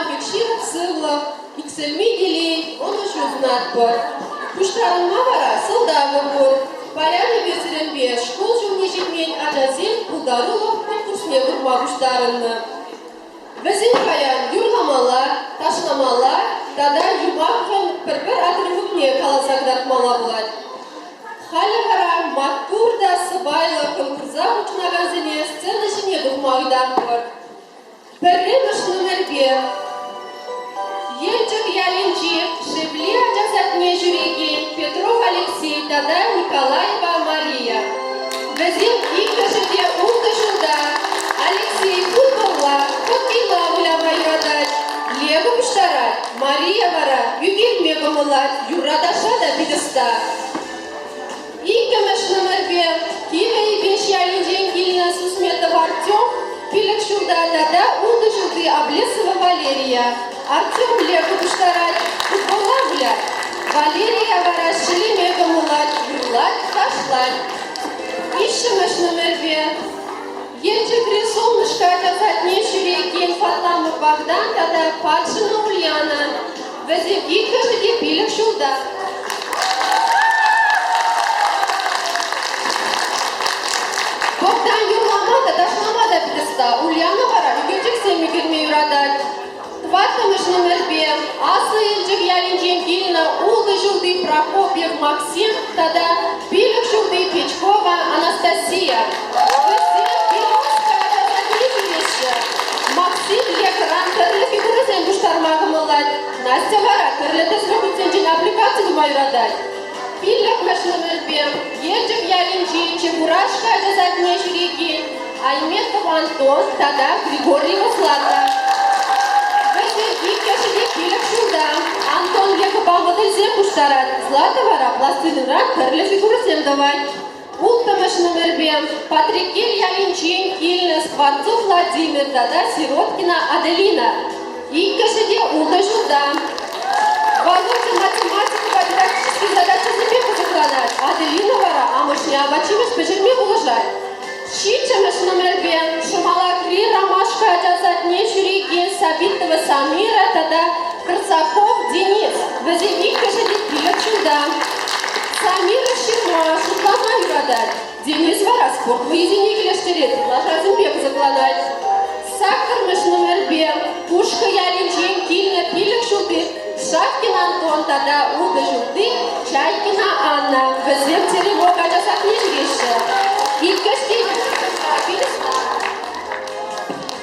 Бекширов Сывлов, Иксельми Гелей, он еще знат бар. Пуштарын Мавара, Сылдавы бур, Поляны Бесеренбе, школ жумнежикмен Аджазин, Пулдарулов, конкурсне бурма пуштарынны. Везин Паян юрламалар, ташламалар, тада юбақын бір-бір атрибутне каласагдатмала булат. Халевара Мактурда Сыбайлы конкурса учнагазине сцена жіне духмагдан бар. Перремыш номер 1. Ельчик Ялинчик, Шевли Аджасатне Жюреги, Петров Алексей, тада Николаева Мария. Везин иккашеде ултышында Алексей футболла, хоккейла уляма юрадать, Лего пуштарать, Мария вара, югельме гомылать, юрадаша да бидыста. Иккамеш номер 5. Киля и беш Ялинчик Гильна Сусметов Артем, Пилек шулда тада ултышылды Облесова Валерия. Артем Лего пуштарать, футболла гулять, Валерия вара шелеме гомылать, юрлать, ташлать. Ищемеш номер 2. Ельчик Солнышко Аджасатне Жюреги, Фатламов Богдан, тада Падшина Ульяна. Везем иккашеде Пилек шулда. Богдан юрламада, дашламада бидыста, Ульяна вара, үгечек семигерме юрадать. Тваттамыш номер 5. Асы Ельчик Ялинчик Гильна, улды жулды Прокопьев Максим, тада Пилек шулды Печкова Анастасия. Максим Лекран, түрлі фигурасен бұштармағым олад. Настя вара, түрлі тәсірі жин аппликацияны майрадать. Пиллек мәш номер 1. Ельчик Ялинчик, Чебурашка Аджасатне Жюреги, Айметов Антон, тада Григорьева Злата. Везде иккашеде Пиллек шулда. Антон Леко бағыдылзе бұштарат. Злата вара, пластыныран түрлі фигурасен давай. Ултамыш номер 5. Патрикель Ялинчин, Кильна, Скворцов Владимир, тада Сироткина Аделина. Иккашеде улда жулда. Володя математику по дидактической задаче себе позакладать. Аделина вара, а мышне обачимеш пежерме уложать. Щичамыш номер 5. Шумалакри, Ромашка Аджасатне Жюреги, Сабитова Самира, тада Красаков Денис. Везем иккашеде Пилек шулда. Самира Ширма, Шутлама юрадать. Денис вара, спорт выездине келештерет, лажазым бек закладать. Сакармыш номер 5. Пушка Ялинчин, Кильна, Пилек шулды. Шахкин Антон, тада улды жулды. Чайкина Анна. Везем теревок Аджасатне Жюреги. Иккашки.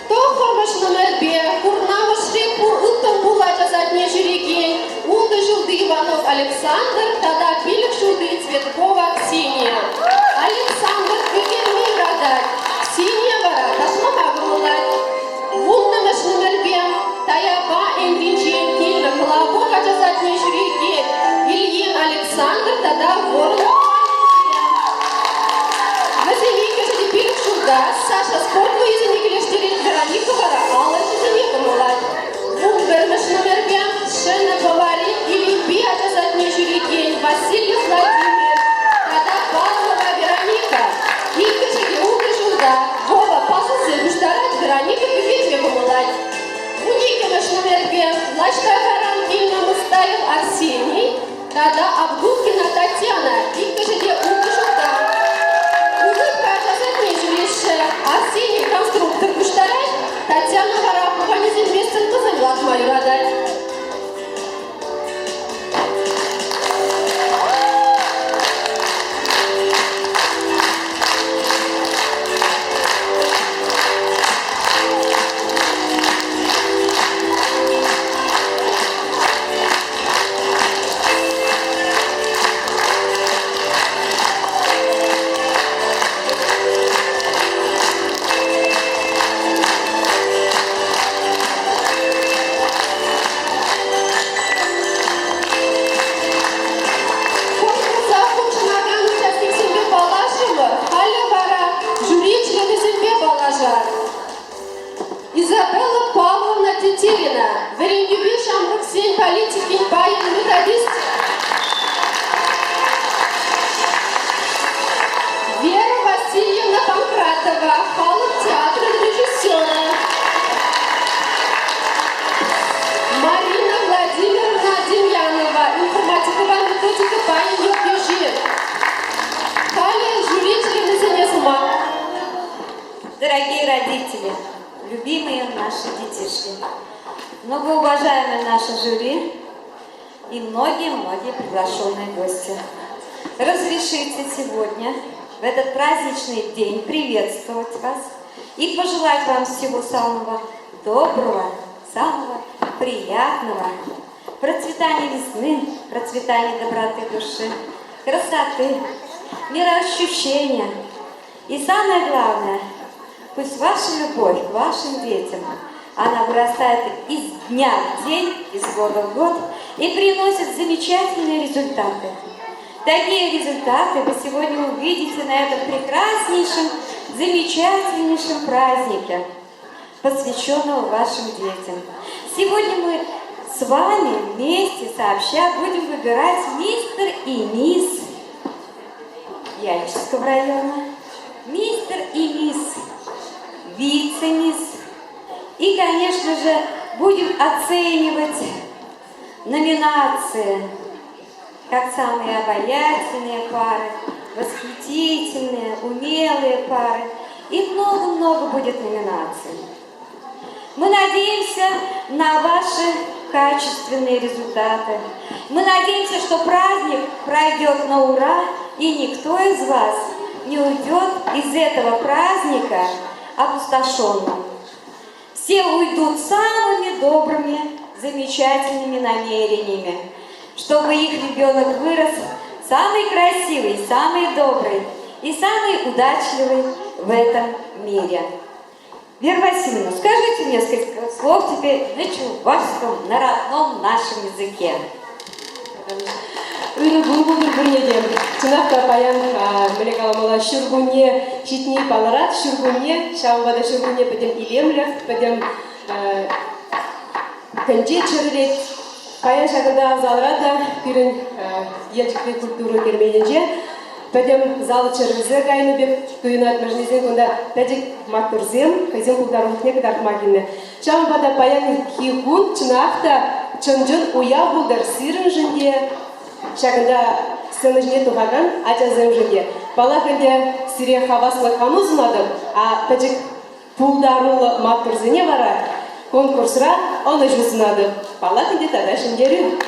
Тохормыш номер 5. Курнамыш Репур, Ултам Була Аджасатне Жюреги. Улды жулды Иванов Александр, тада Пилек шулды Цветкова Ксения. Александр Кыгерми юрадать. Ксения вара, ташламагым улать. Ултамыш номер 5. Таяба Энвинчин, Кильна, Колобок Аджасатне Жюреги. Ильин Александр, тада Воронов. Василий Пилек шулда. Саша спорт выездине келештерет. Вероника вара, Алла Жизанеком улать. Вунгермыш номер 5. Шена Бавари, Илимби Аджасатне Жюреги. Васильев Владимир, тада Павлова Вероника. Иккашеде улды жулда. Вова пасылсы буштарать, Вероника Кыгерме помылать. Уникимыш номер 5. Лачтагаран Ильна Мустаев Арсений, тада Абдулкина Татьяна. Иккашеде улды жулда. Улыбка Аджасатне Жюреги. Арсений конструктор буштарать, Татьяна вара, механизм местен кызым латма юрадать. Изабелла Павловна Тетерина, Веренюбе Шамруксень, политики, баян, методист. Вера Васильевна Панкратова, халық театра режиссера. дорогие родители, любимые наши детишки, многоуважаемые наши жюри и многие-многие приглашенные гости. Разрешите сегодня, в этот праздничный день, приветствовать вас и пожелать вам всего самого доброго, самого приятного, процветания весны, процветания доброты души, красоты, мироощущения. И самое главное, пусть ваша любовь к вашим детям, она вырастает из дня в день, из года в год и приносит замечательные результаты. Такие результаты вы сегодня увидите на этом прекраснейшем, замечательнейшем празднике, посвященном вашим детям. Сегодня мы с вами вместе сообща будем выбирать мистер и мисс Яльчевского района, мистер и мисс вице-мисс. И, конечно же, будем оценивать номинации как самые обаятельные пары, восхитительные, умелые пары. И много-много будет номинаций. Мы надеемся на ваши качественные результаты. Мы надеемся, что праздник пройдет на ура, и никто из вас не уйдет из этого праздника опустошенным. Все уйдут самыми добрыми, замечательными намерениями, чтобы их ребенок вырос самый красивый, самый добрый и самый удачливый в этом мире. Вера Васильевна, скажите несколько слов теперь на чувашском, на родном нашем языке. Үйрі бұл бірнеден. Чынақта паян мілекаламала шүргуне шетней паларат, шүргуне, шамбада шүргуне бідем илемлях, бідем көнде чүрілет. Паян шағында залрада күрін елчікті культуры кермейінже, бідем залы чүрілзе ғайны беп, туйынат мәжінезен күнда пәдік мақтырзем, қайзен құлдарылықне кідарт магинне. Шамбада паян хигун чынақта чынжын уя бұлдар сирын жынде, шағында сынышне туғаған ачазым жынде. Бала күнде сире хаваслы қамы зынадым, а пәдік пұлдарылы мақтырзене бара конкурсыра оны жүзінады. Бала күнде тада жындері.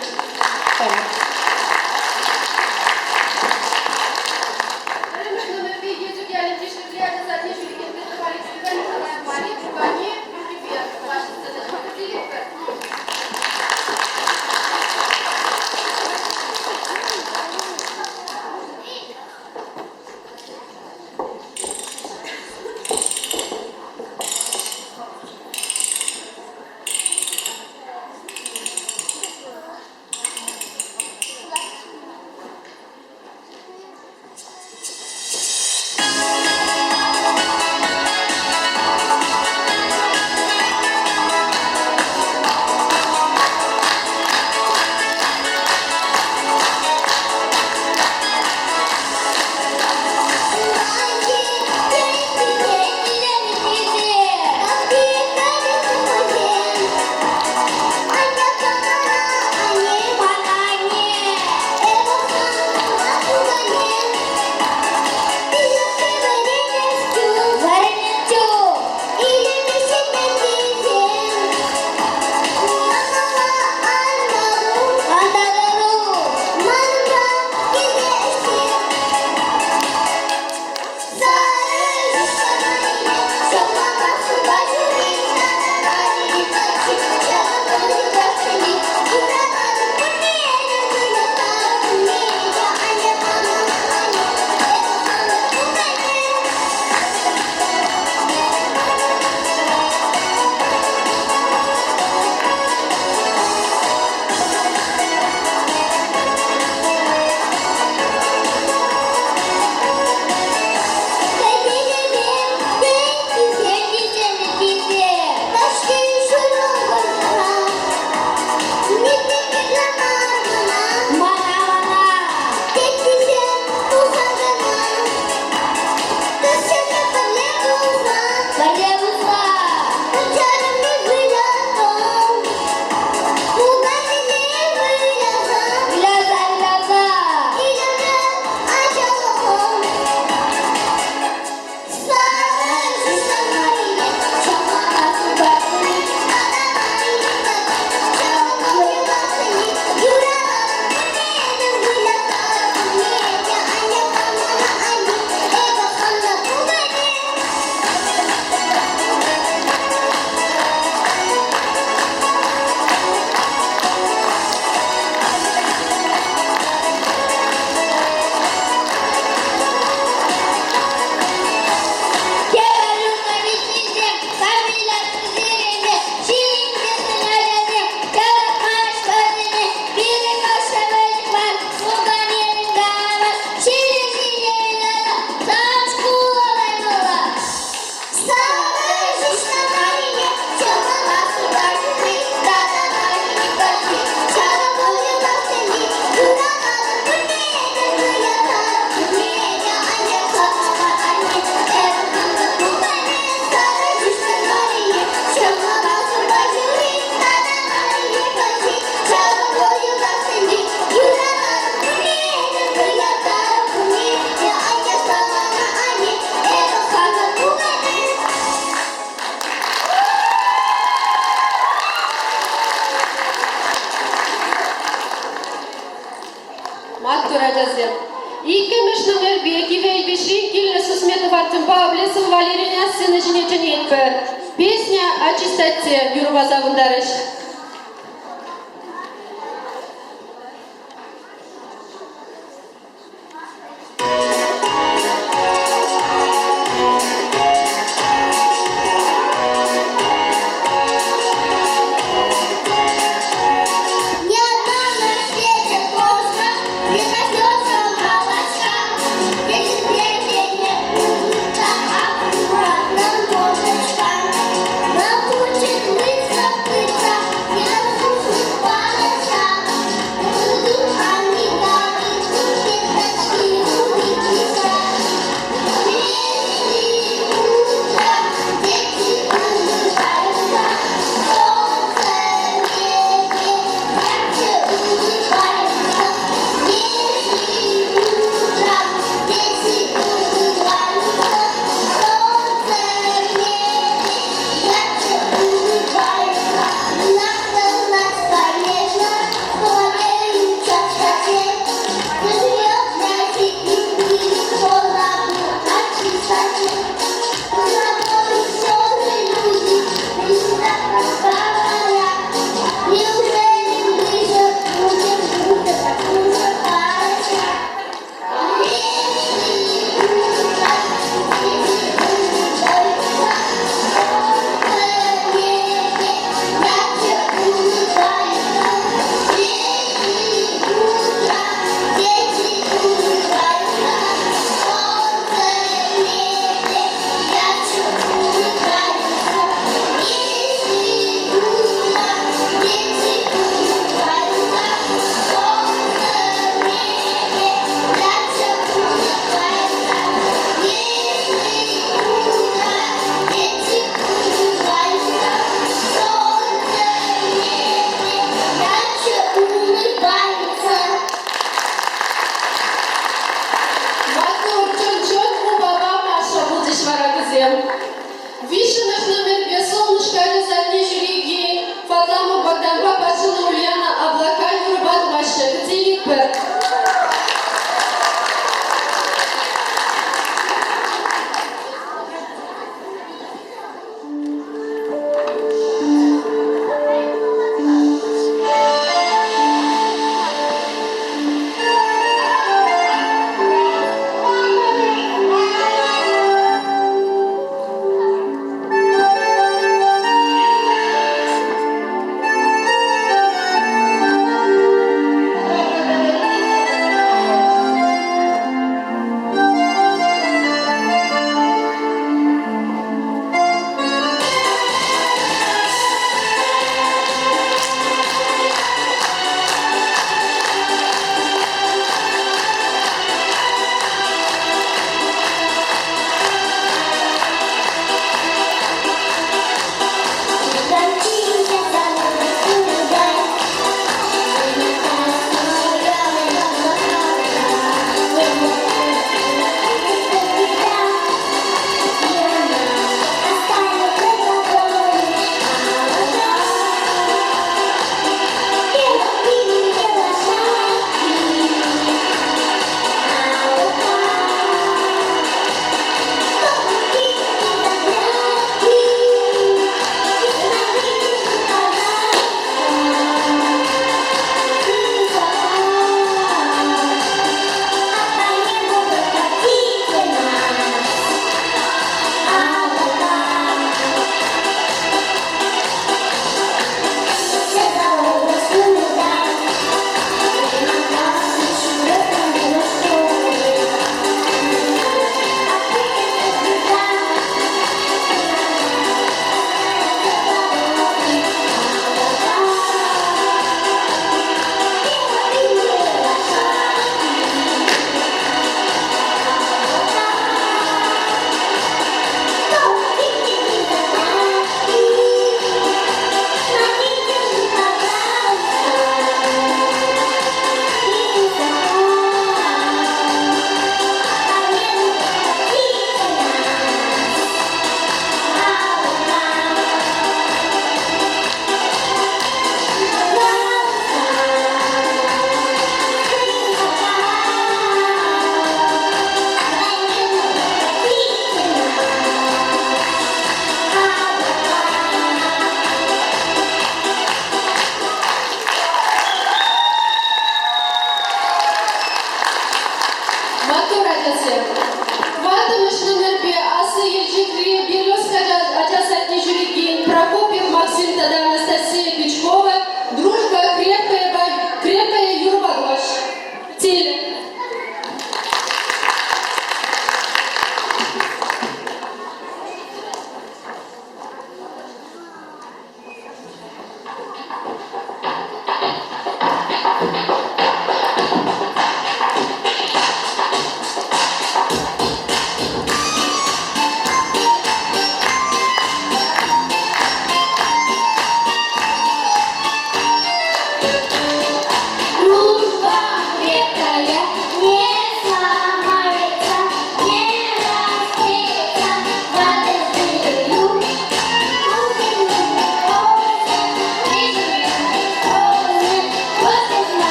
Сын Валерия сына жинечен Песня о чистоте Юрба Завундарыш.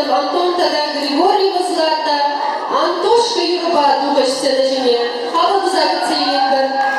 Антоновым Антон-тада Григорьева Злата, Антошка Юрба Духаш Сенежине, Хабаб Загацеевер.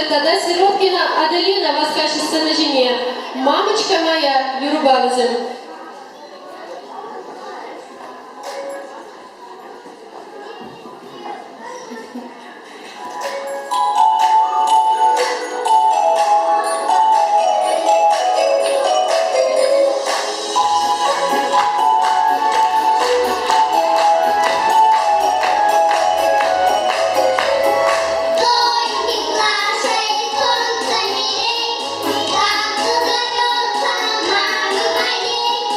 Тогда Сироткина Аделина воскачется на жене. Мамочка моя, Юрбалазин. Мама моей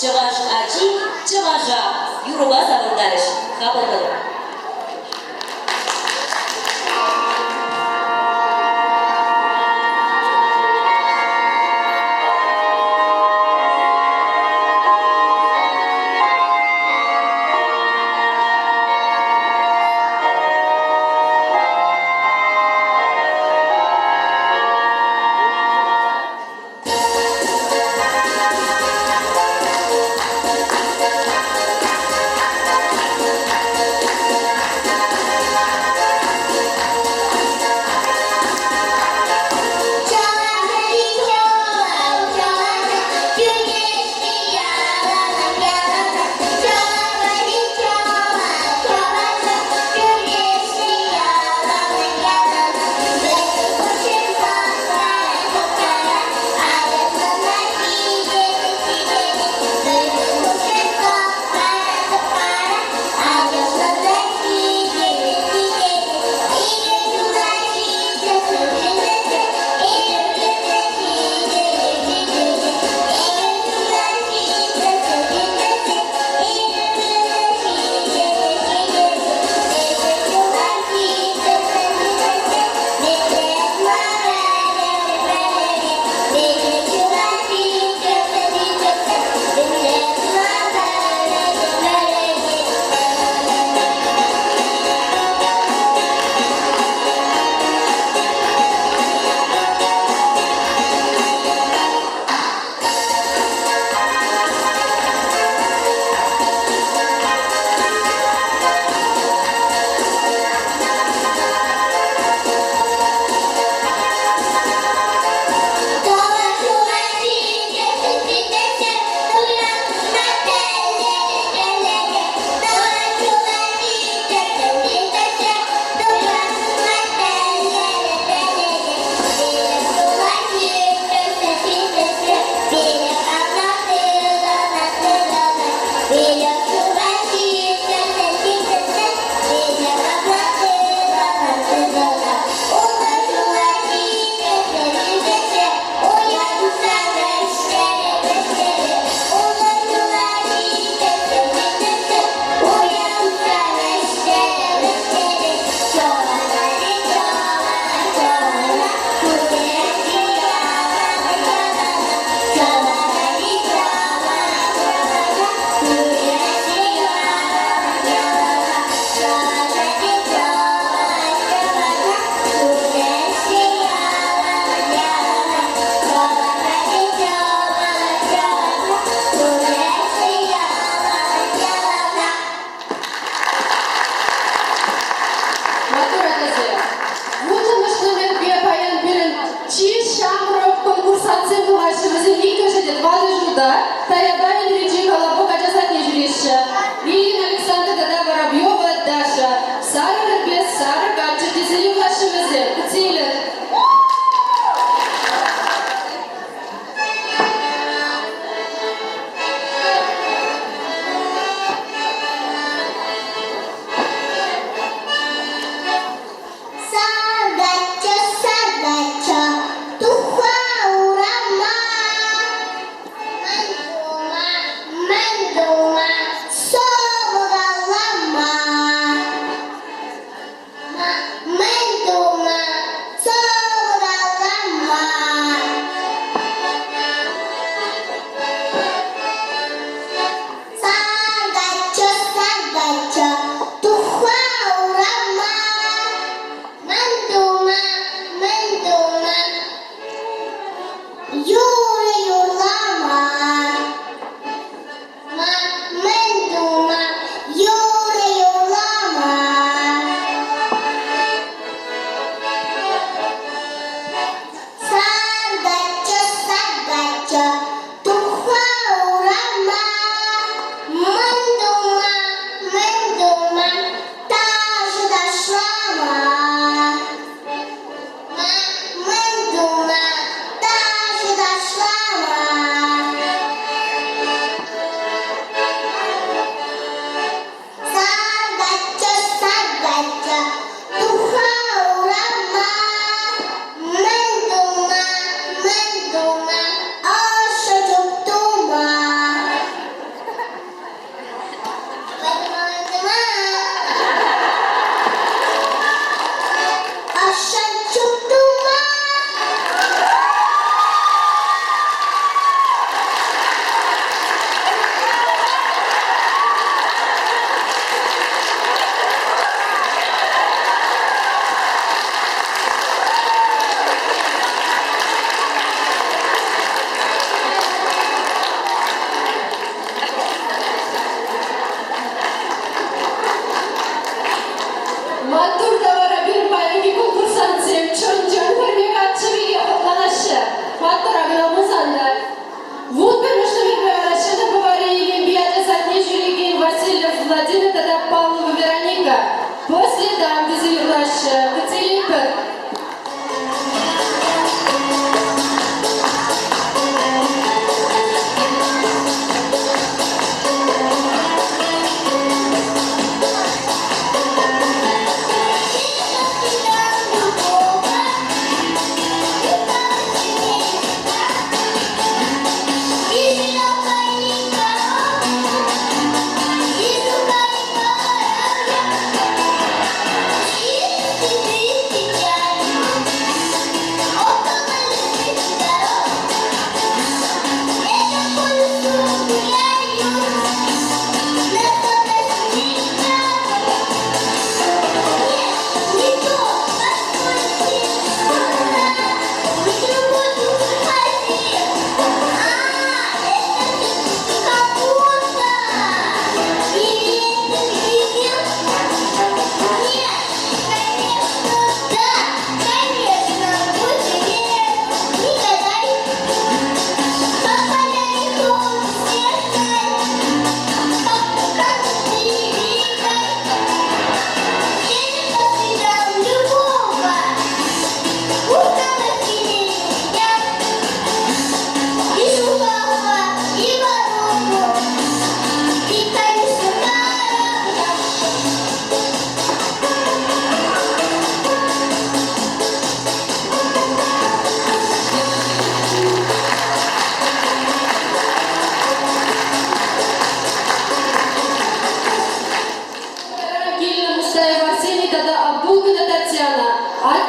Чуваш Ачи, Чуваша, Юруба Савындарыш, Капылдыл.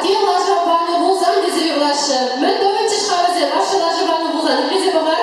Один лажабану вузан дизелевлашы. Мы довечи шхавазе ваша лажабану вузан. Илизе бамар?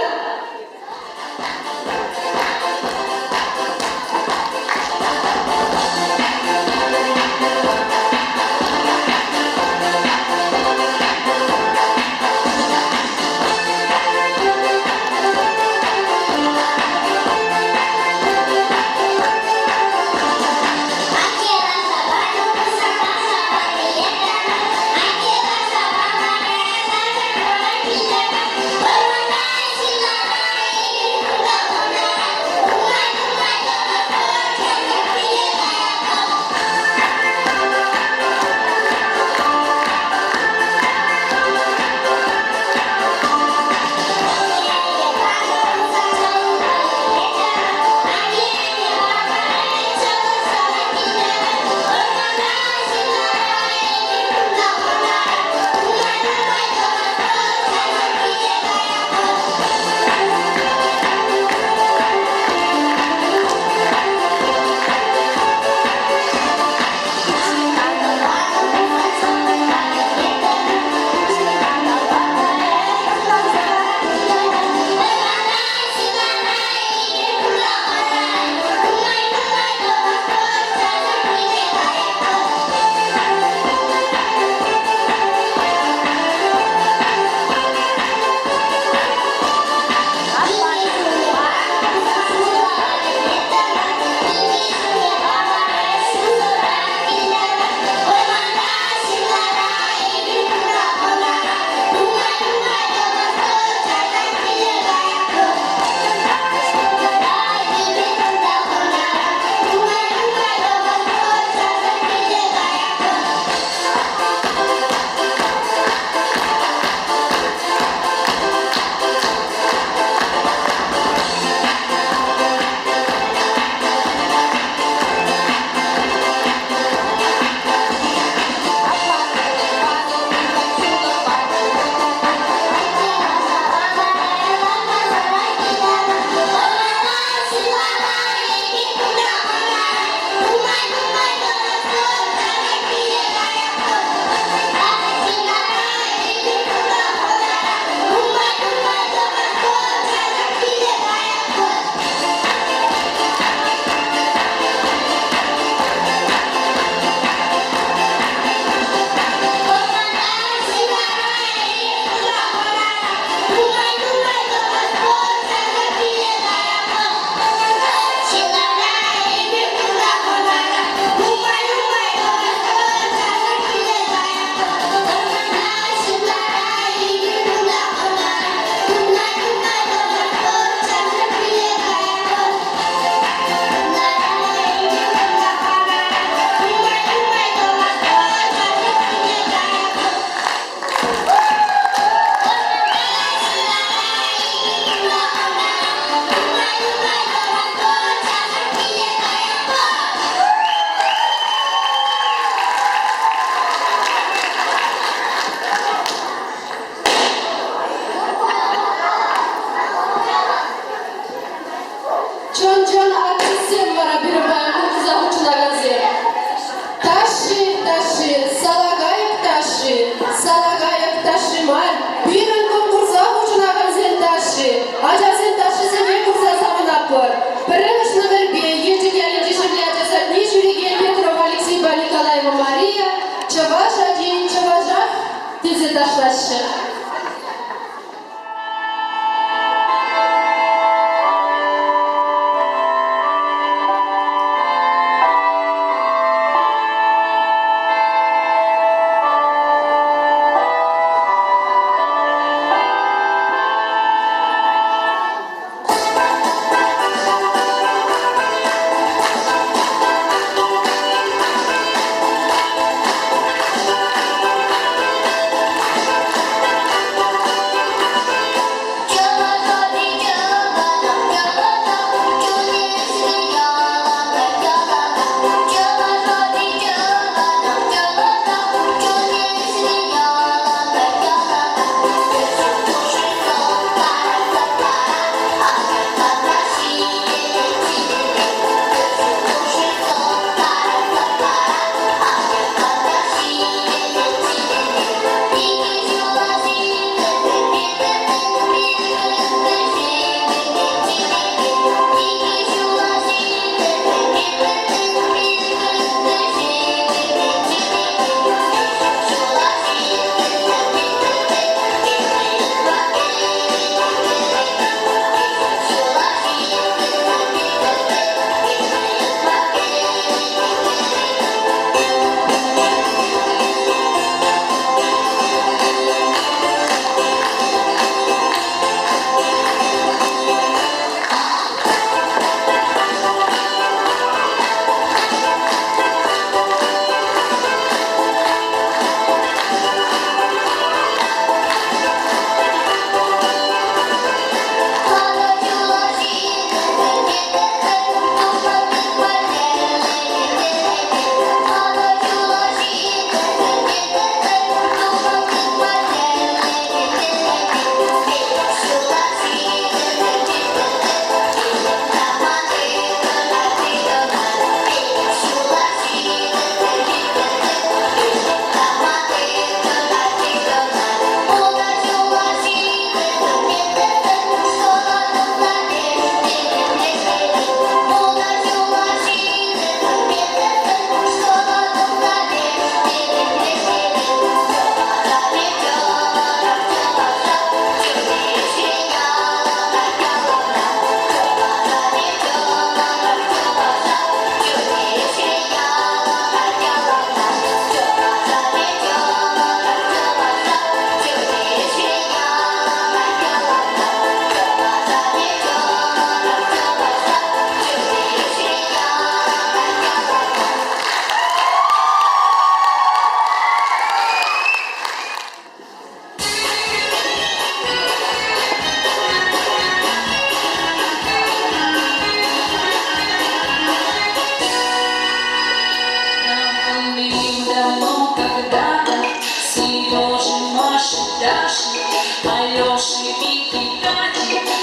Дашь.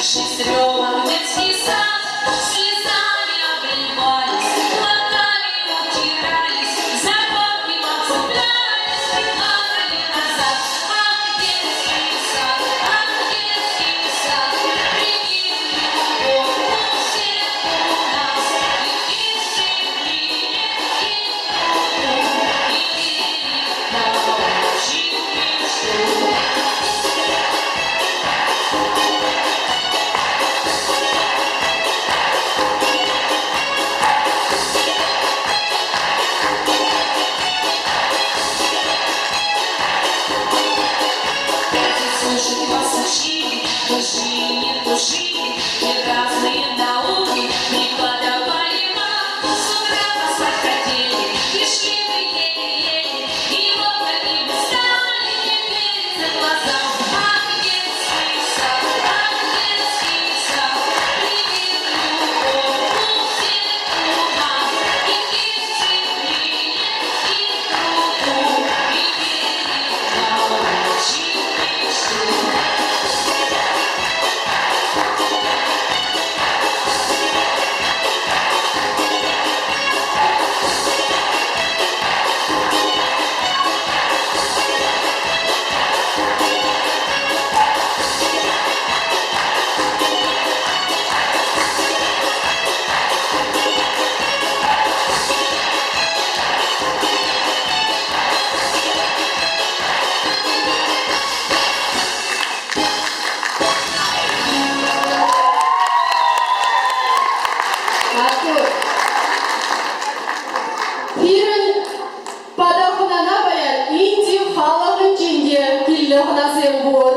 Шестерёвок детский сад, слезами обливались, платками утирались, за бабки цеплялись, падали назад. Ах, детский сад, прими любовь у всех у нас. И дисциплине, и труду, и передачи мечту. Слушать вас учили, души не душили, и разные науки преподавали вам. С утра вас хотели, и шли вы еле-еле, и вот такими стали перед глазам. Ах, детский сад, прими любовь у всех у нас. И дисциплине, и труду, и передачи мечту. Артур, Пирин падахунана баян инди халавын чинге килле хунасен бур.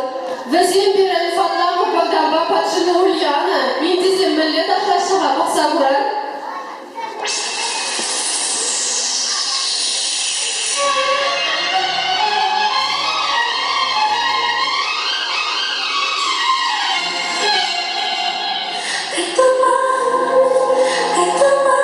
Везем бирен фатламы багдамба патшыны Ульяна, инди земмелле ташлашыға бақса бурар. Это мама,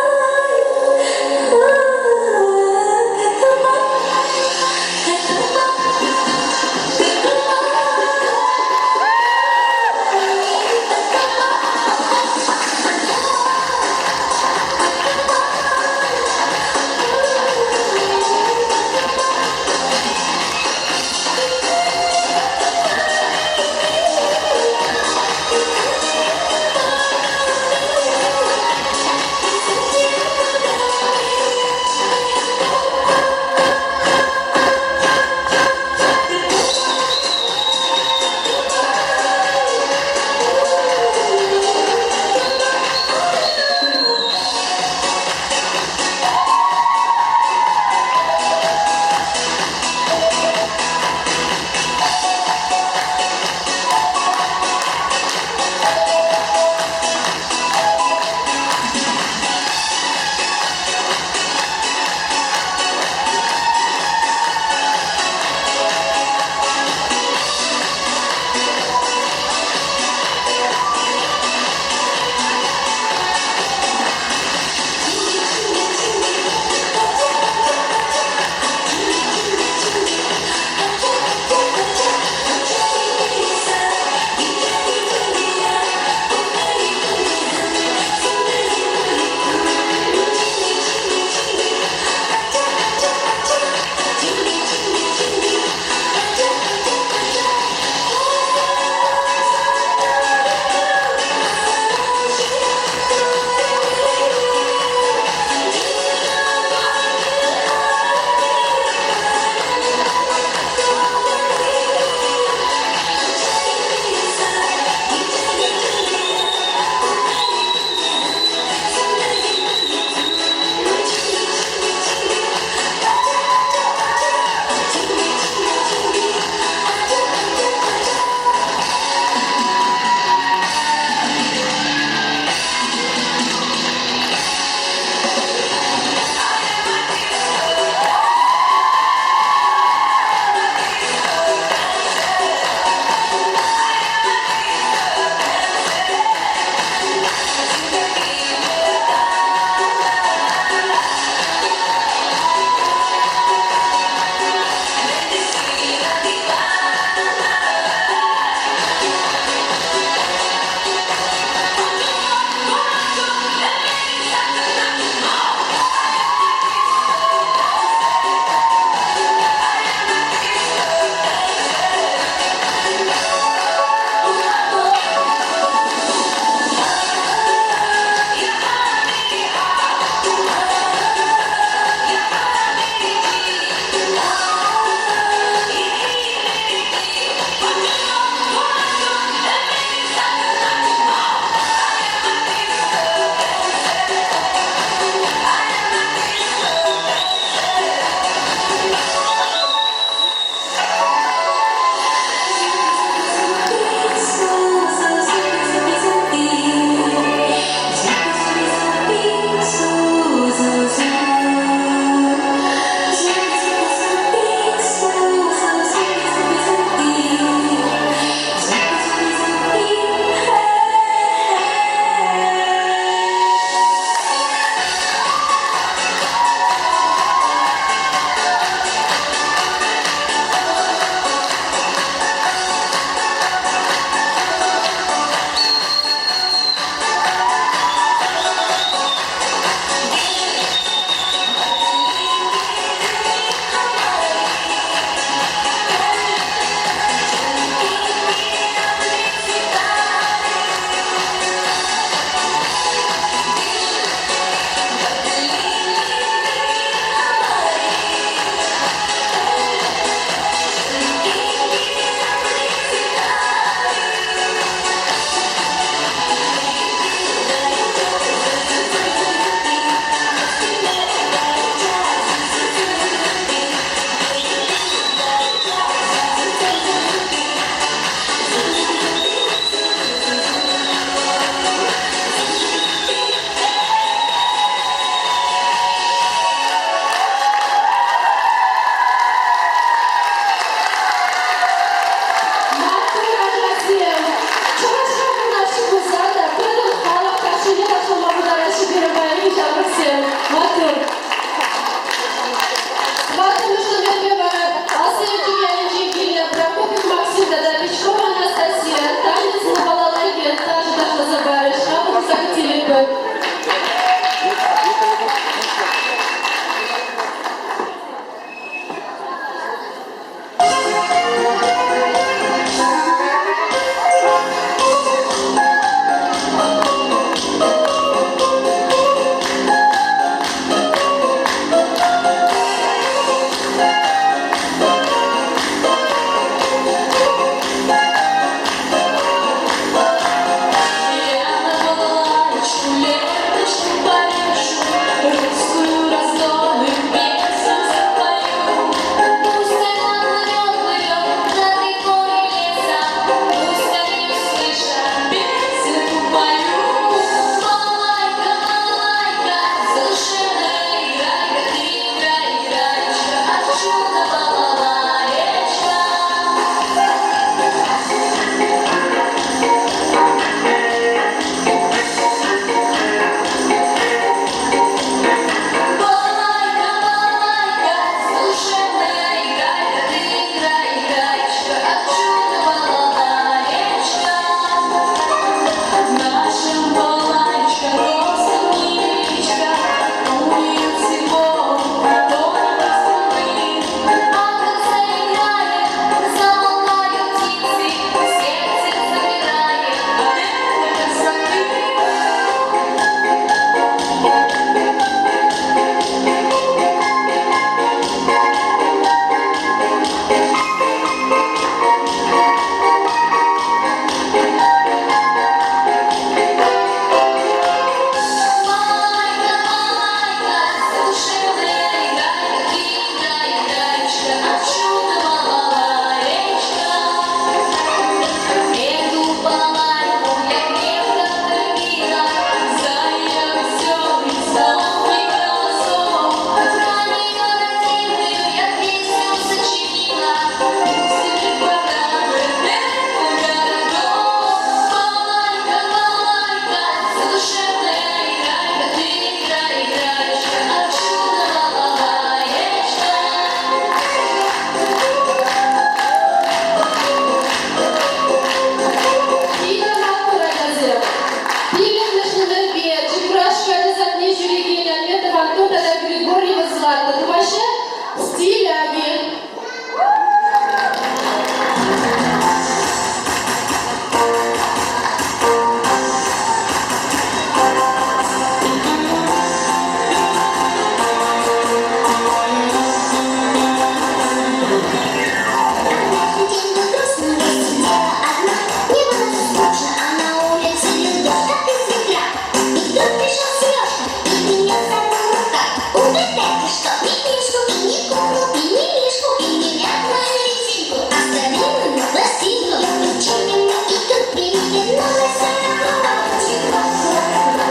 тут пришел Сережка, и принес одну рукав. Угадайте, что? Ни книжку, и ни куклу, и ни мишку, и ни мятную резинку, а старинную пластинку. Включили и тут перевернулась она голова.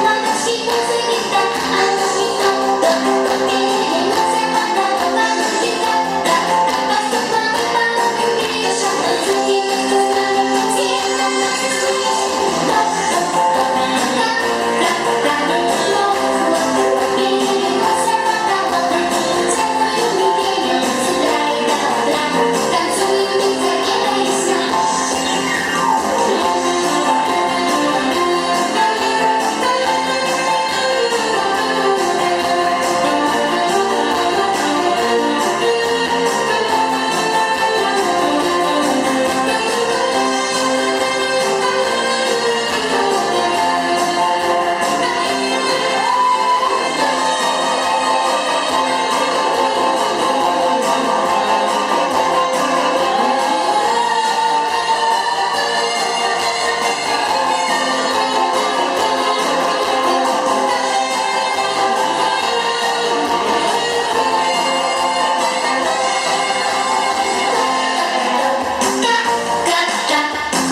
Мамочки музыки так, а ножки так, перевернулся вода, мамочки так, пастух мамы палку Гриша, танцует вместе с нами, всех нам нас слышит. Перевернулся потолок, целую неделю, с утра и до утра, танцуем без обеда и сна.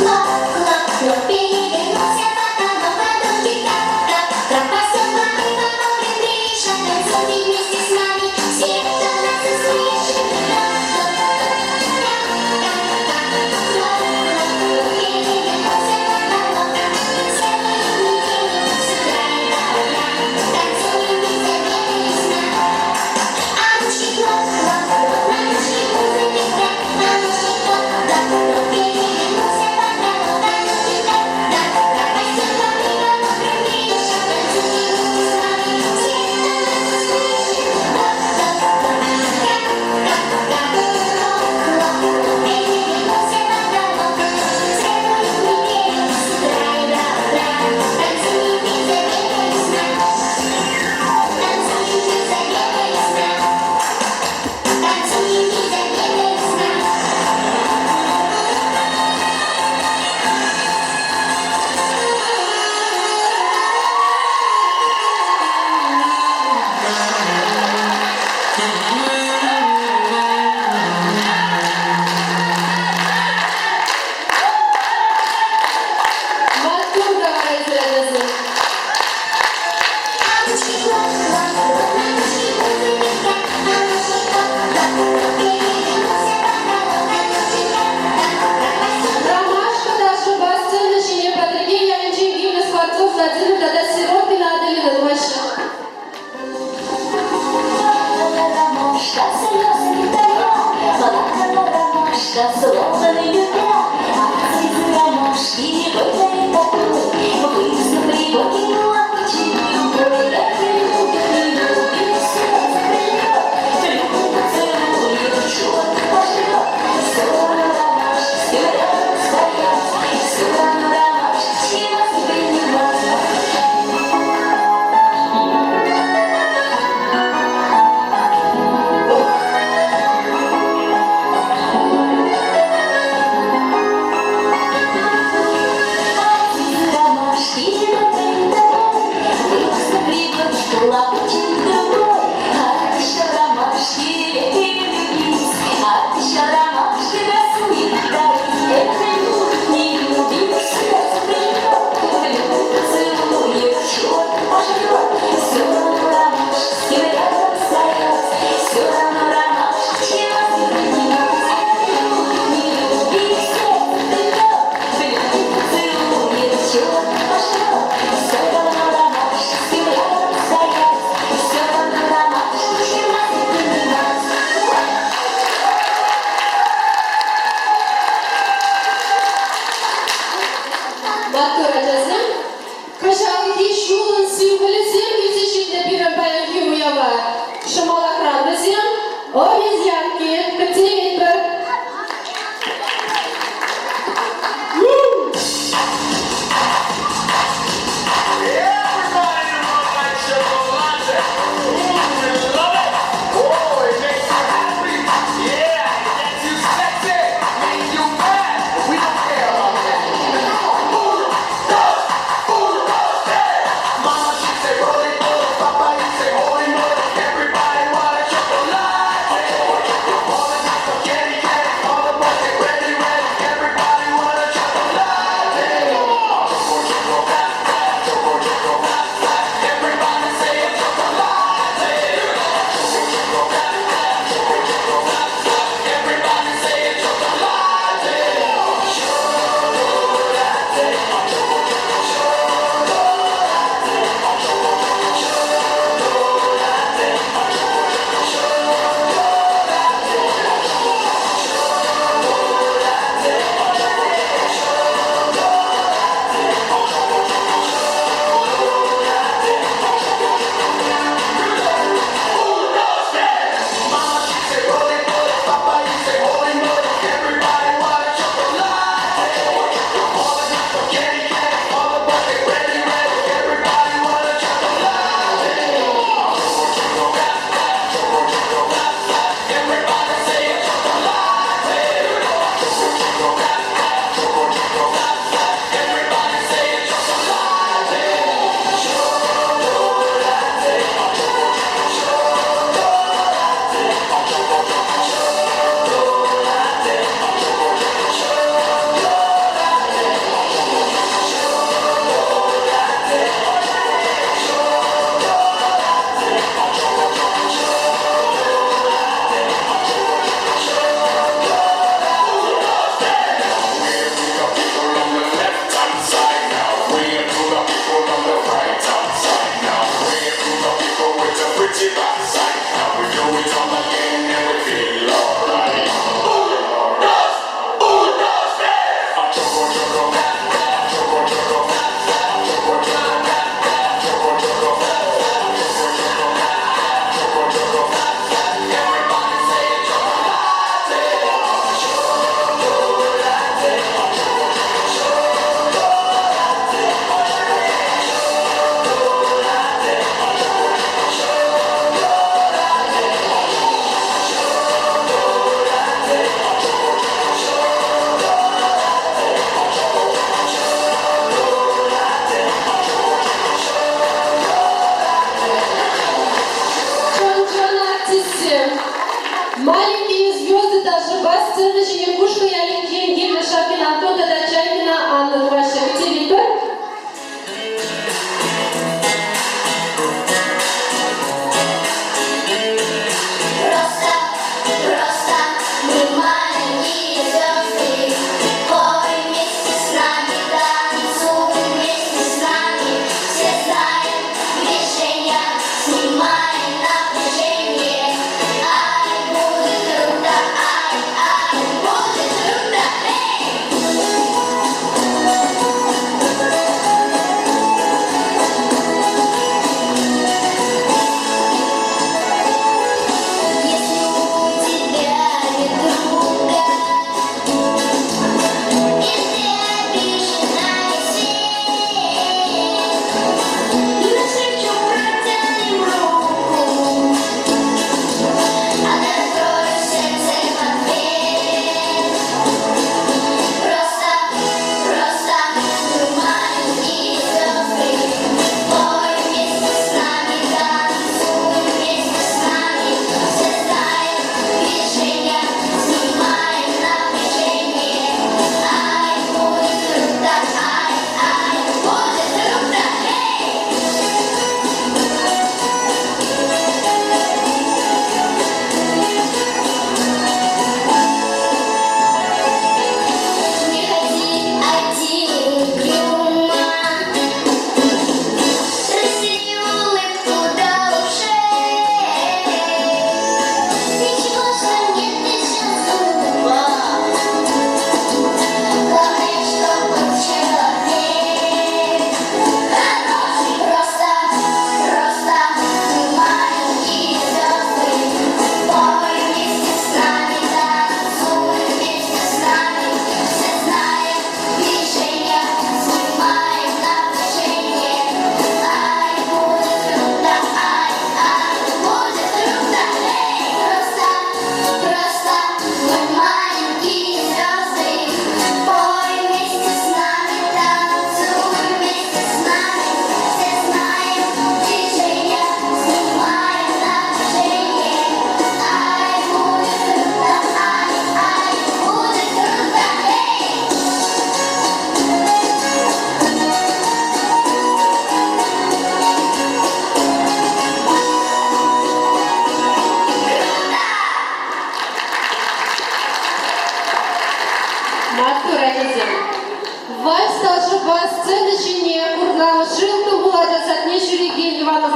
Хлоп-хлоп-хлоп, перевернулся потолок, ладошки тап-тап-тап. Пастух мамы помог Гриша, танцуй вместе с нами, все, кто нас услышит. Хлоп-хлоп-хлоп, перевернулся потолок, целую неделю, с утра и до утра, танцуем без обеда и сна. А ручки хлоп-хлоп-хлоп, на ручки музыки так, а ножки хлоп-хлоп-хлоп, перевернулся потолок, ладошки так-так-так. Пастух мамы помог Гриша, танцуй вместе с нами, все, кто нас услышит. Хлоп-хлоп-хлоп, перевернулся потолок, целую неделю, с утра и до утра, танцуем без обеда и сна. Танцуем без обеда и сна. Танцуем без обеда и сна. Mazkur gavarizlarimizni Ручки хлоп-хлоп-хлоп, на ручки музыки так, а ножки хлоп-хлоп-хлоп, перевернулся потолок, ладошки так-так-так. Ромашка наша бассейн işine Patrick Яленчин гимн Скворцов Владимир Дада Сиропина Аделина Дмашина. Ромашка слезами дает, плакала ромашка, словно любя, а цветы ромашки не выдают такой, высохли боки лапочки, ой, я не люблю.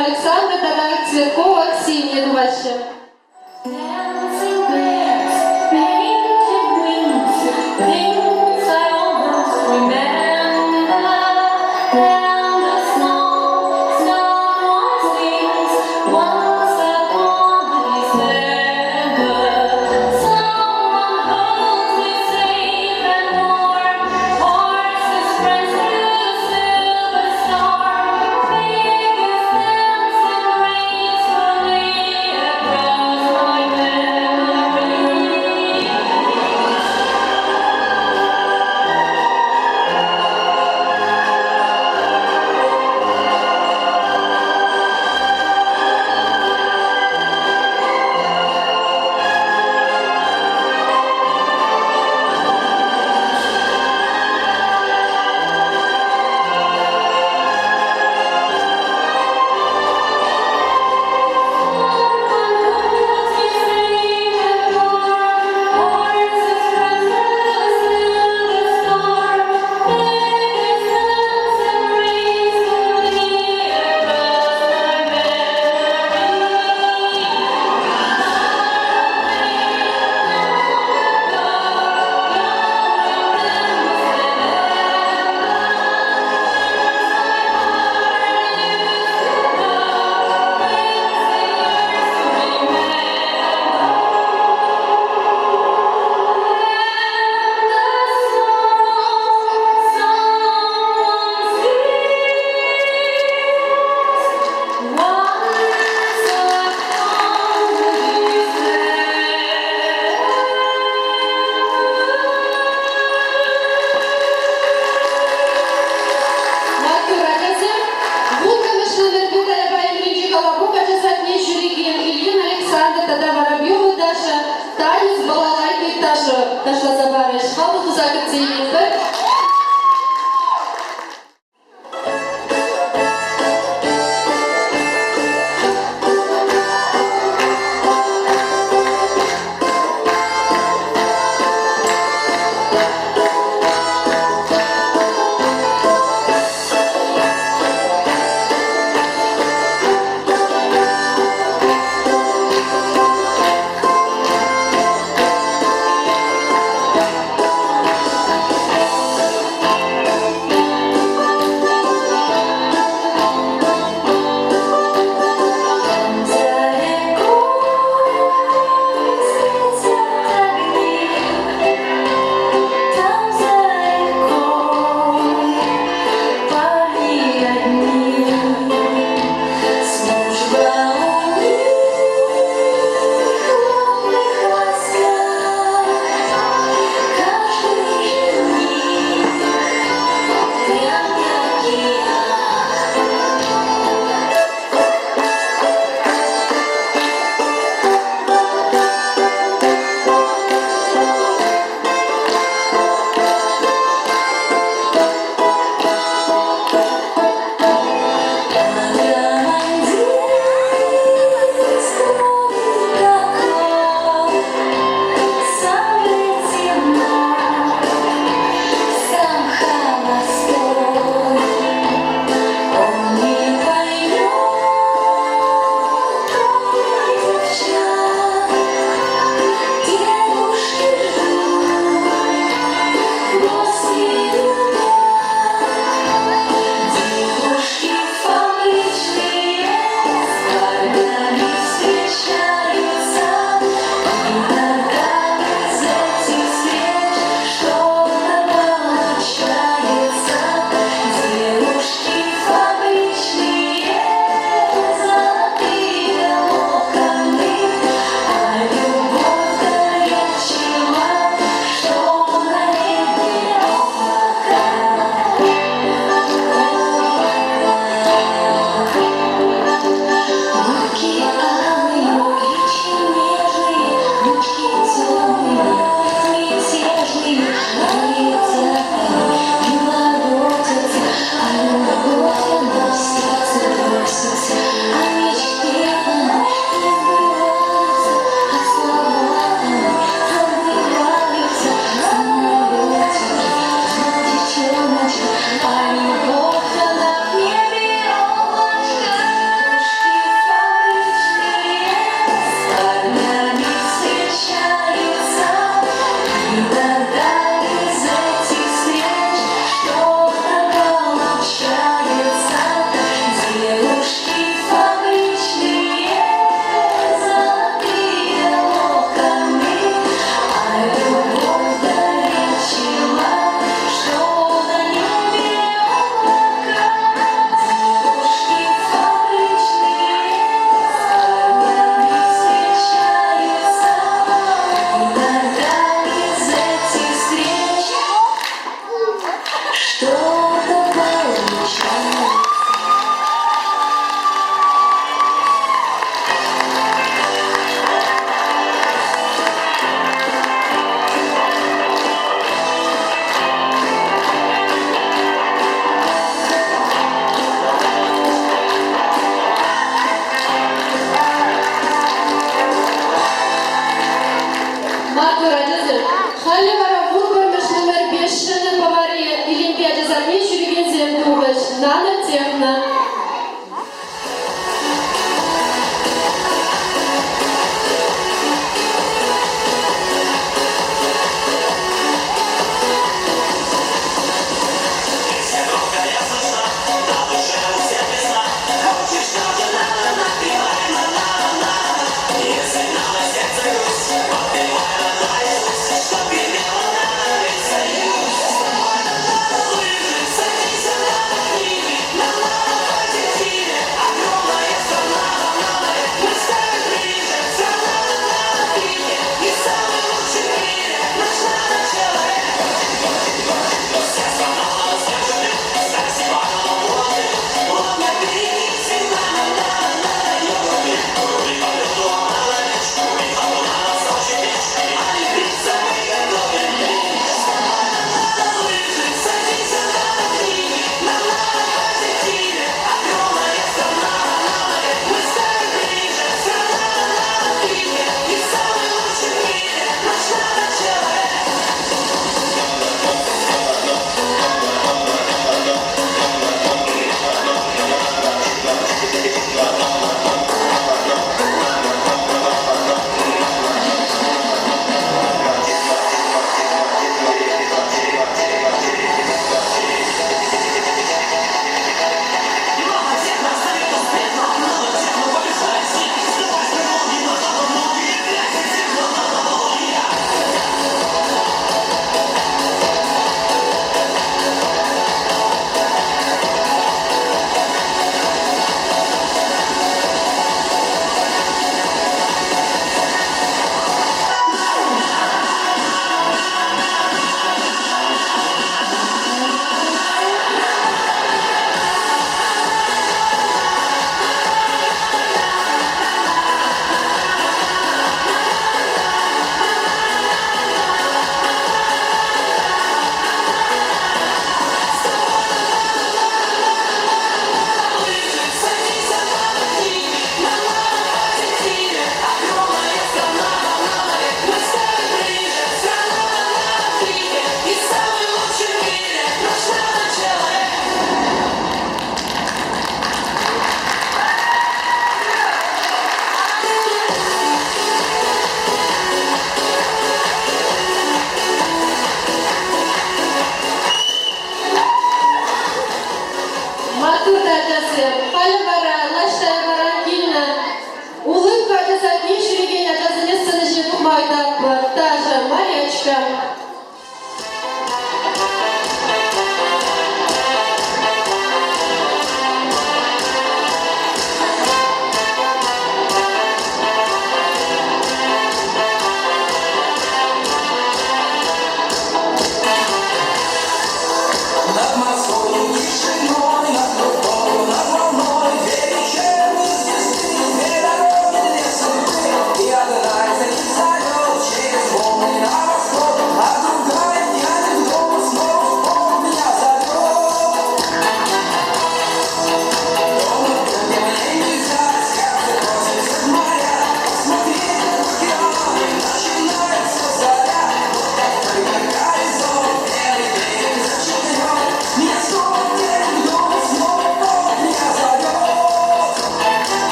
Олександра та Цвіркова Ксенія Дуваща. Dancing bears, painted wings, things I almost remember. And a song someone sings once upon December. Someone holds me safe and warm, horses press through the silver storm. Figures dance and race for me across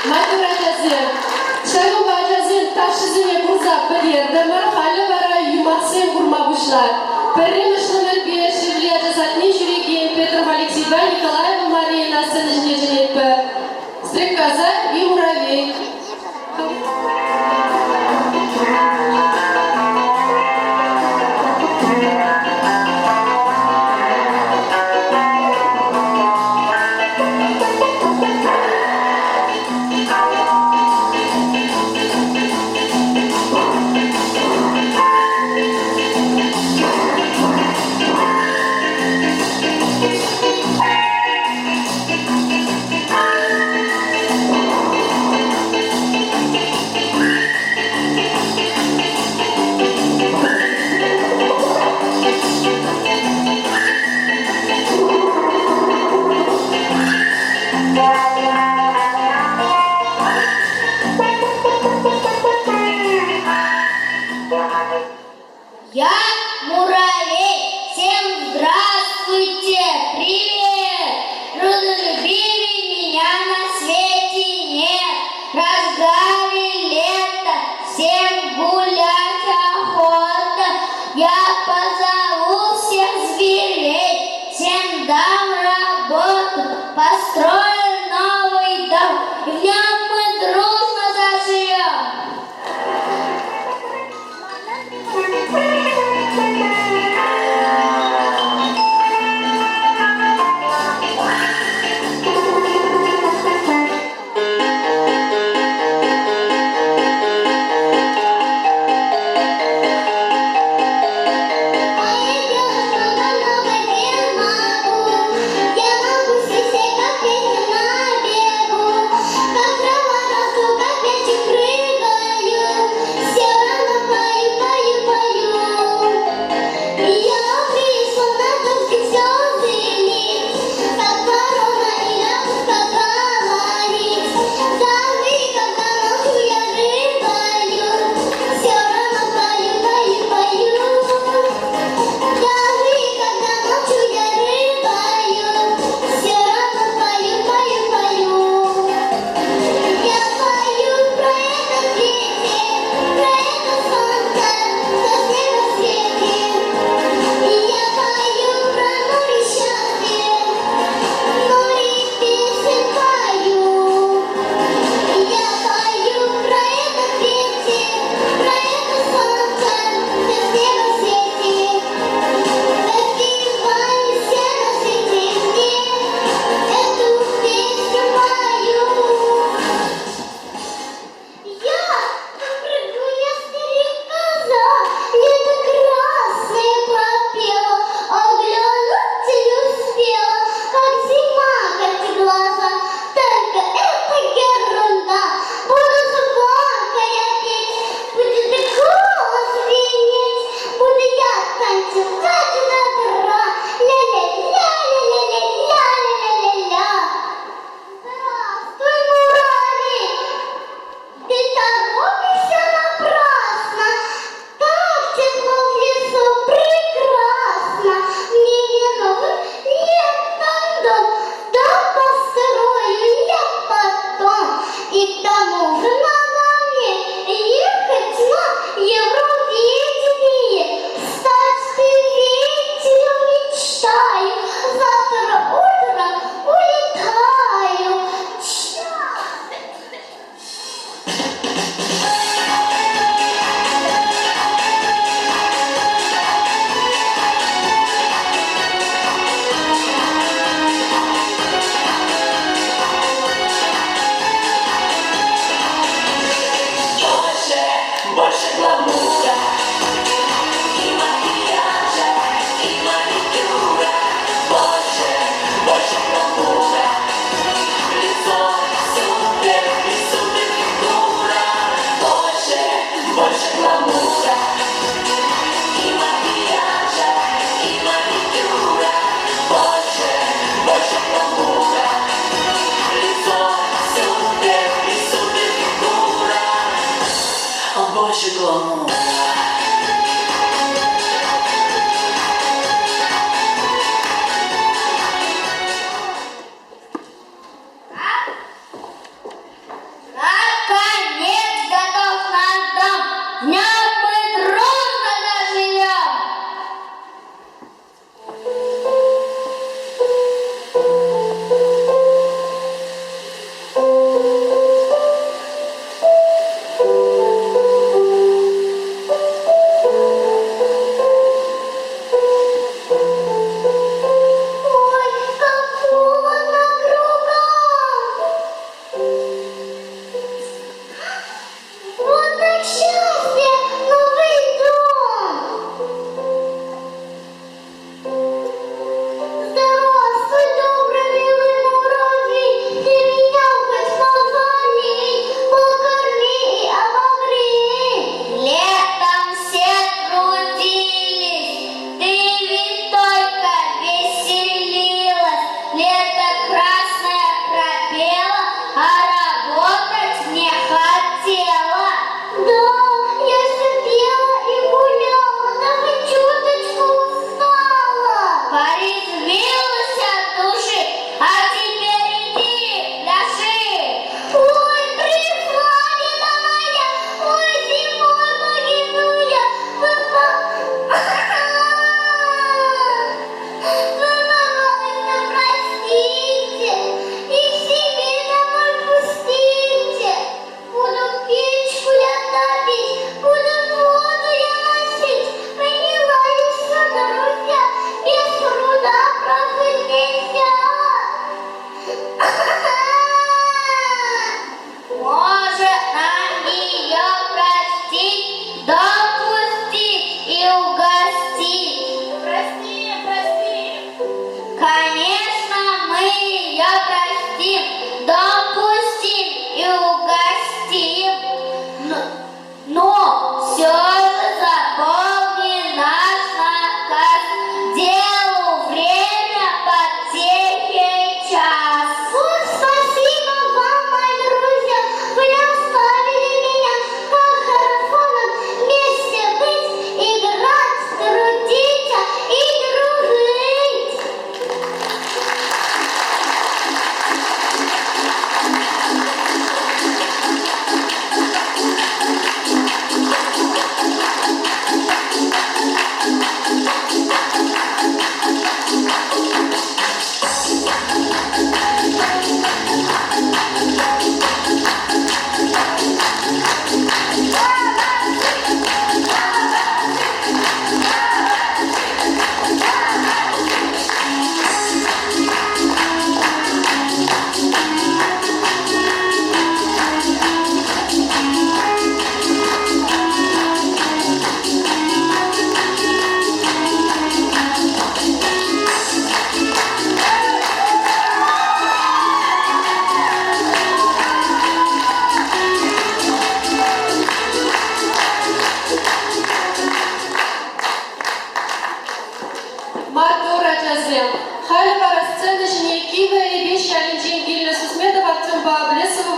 Maturajazı, şayı bacazı taşızını kurzap bir yerde merhale vara yumaksen kurmamışlar. Перемешанный перешивли обязательно Шуригин, Петр Алексеевна, Николаева Мария, Сынежнетпа, Стрекоза и муравей. Я муравей, всем здравствуйте, привет! Трудолюбивей меня на свете нет, разгаре лето, всем гулять охота. Я позову всех зверей, всем дам работу, построю новый дом, и в нем мы дружно заживем.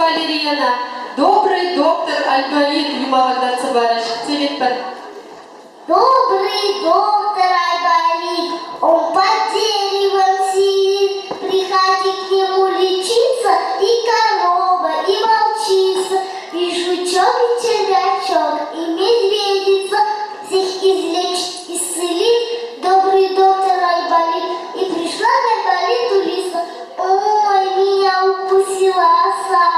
Валерьевна, добрый доктор Айболит Юмавальдар Цыбарыш, Цивитпер. Добрый доктор Айболит, он под деревом сидит, приходи к нему лечиться, и корова, и волчица, и жучок, и червячок, и медведица, всех излечит, исцелит добрый доктор Айболит. И пришла к Айболиту лиса, ой, меня укусила оса,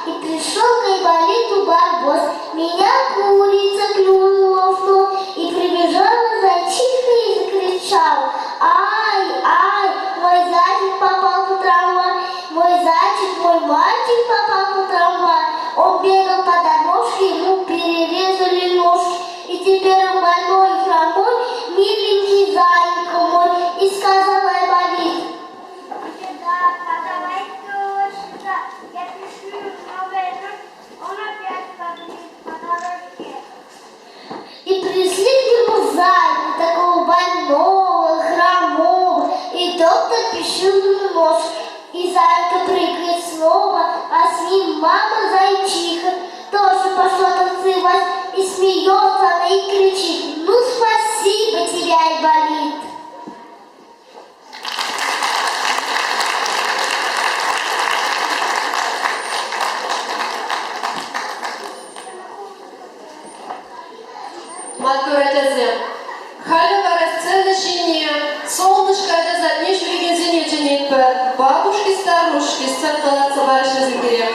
и пришел к Айболиту барбос, меня курица клюнула в нос, и прибежала зайчиха и закричала, ай, ай, мой зайчик попал в трамвай, мой зайчик, мой мальчик попал в трамвай. Он бегал по дорожке, ему перерезали ножки, и теперь он больной и хромой, миленький зайка мой, и сказал Айболит. Я пишу новое, он опять побежит по дорожке. И пришли к нему зайку, такого больного, хромого, и доктор пришил ему нож. И зайка прыгает снова, а с ним мама зайчиха тоже пошла танцевать, и смеется она и кричит, ну спасибо тебе, Айболит. Матура тязем. Халя варасцена шине, солнышко да заднешь веген зенеченет пер, бабушки, старушки, сцептала Цыбарыш разыгрев.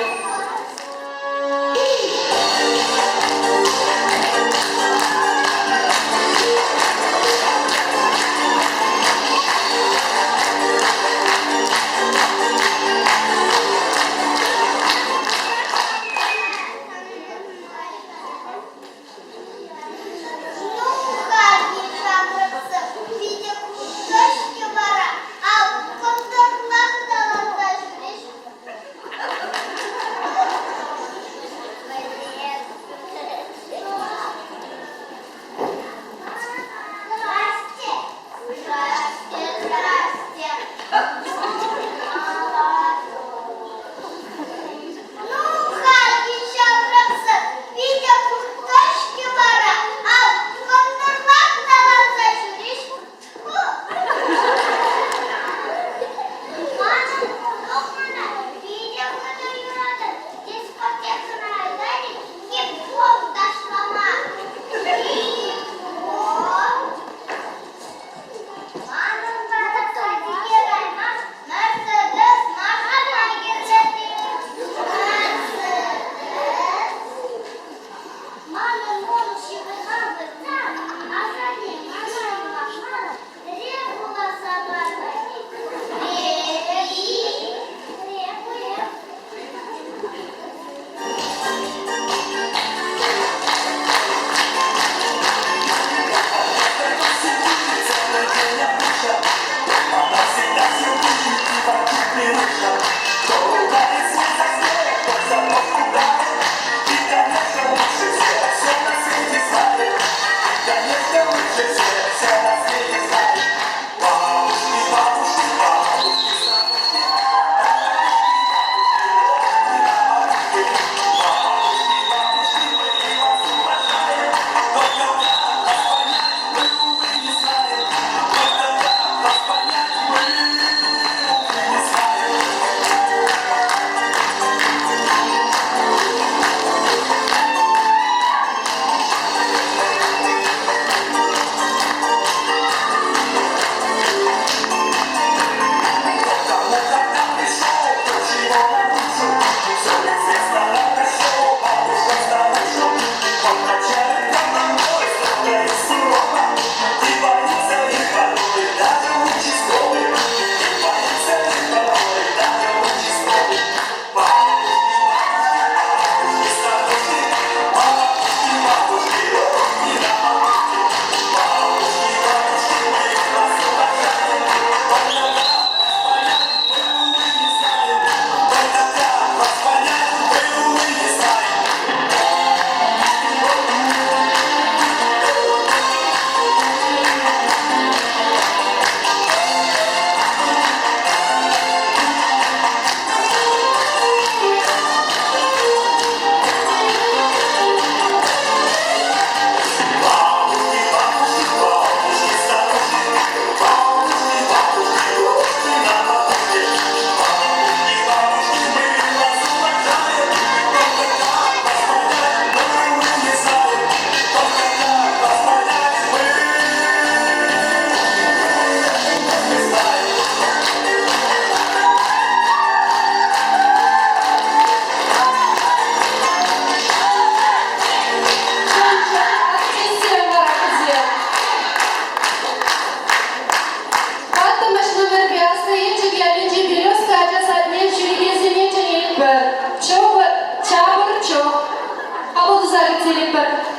Силипер.